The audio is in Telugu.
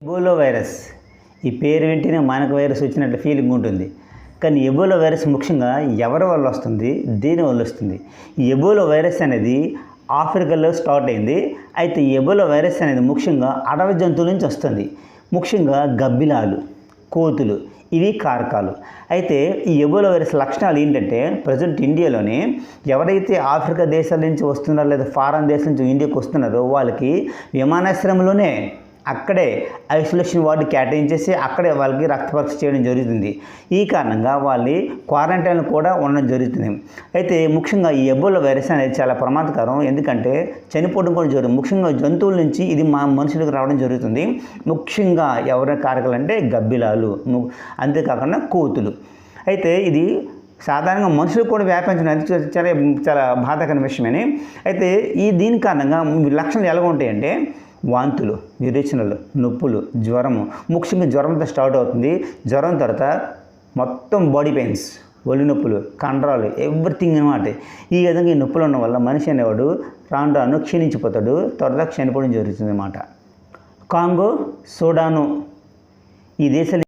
ఎబోలా వైరస్ ఈ పేరు వింటేనే మనకు వైరస్ వచ్చినట్టు ఫీలింగ్ ఉంటుంది. కానీ ఎబోలా వైరస్ ముఖ్యంగా ఎవరి వల్ల వస్తుంది, దేని వల్ల వస్తుంది? ఈ ఎబోలా వైరస్ అనేది ఆఫ్రికాలో స్టార్ట్ అయింది. అయితే ఈ ఎబోలా వైరస్ అనేది ముఖ్యంగా అడవి జంతువుల నుంచి వస్తుంది. ముఖ్యంగా గబ్బిలాలు, కోతులు, ఇవి కారకాలు. అయితే ఈ ఎబోలా వైరస్ లక్షణాలు ఏంటంటే, ప్రజెంట్ ఇండియాలోనే ఎవరైతే ఆఫ్రికా దేశాల నుంచి వస్తున్నారో లేదా ఫారెన్ దేశం నుంచి ఇండియాకి వస్తున్నారో వాళ్ళకి విమానాశ్రయంలోనే అక్కడే ఐసోలేషన్ వార్డు కేటాయించేసి అక్కడే వాళ్ళకి రక్త పరీక్ష చేయడం జరుగుతుంది. ఈ కారణంగా వాళ్ళని క్వారంటైన్లో కూడా ఉండడం జరుగుతుంది. అయితే ముఖ్యంగా ఈ ఎబోలా వైరస్ అనేది చాలా ప్రమాదకరం. ఎందుకంటే చనిపోవడం కూడా జరుగుతుంది. ముఖ్యంగా జంతువుల నుంచి ఇది మనుషులకు రావడం జరుగుతుంది. ముఖ్యంగా ఎవరి కారకాలు అంటే గబ్బిలాలు, అంతేకాకుండా కోతులు. అయితే ఇది సాధారణంగా మనుషులకు కూడా వ్యాపించడం చాలా చాలా బాధాకరమైన విషయమని. అయితే దీని కారణంగా లక్షణాలు ఎలా ఉంటాయంటే వాంతులు, విరేచనలు, నొప్పులు, జ్వరము. ముఖ్యంగా జ్వరంతో స్టార్ట్ అవుతుంది. జ్వరం తర్వాత మొత్తం బాడీ పెయిన్స్, ఒళ్ళు నొప్పులు, కండరాలు, ఎవ్రీథింగ్ అనమాట. ఈ విధంగా ఈ నొప్పులు ఉండడం వల్ల మనిషి అనేవాడు రాను రాను క్షీణించిపోతాడు, త్వరగా చనిపోవడం జరుగుతుంది అన్నమాట. కాంగో, సూడాను ఈ దేశాలు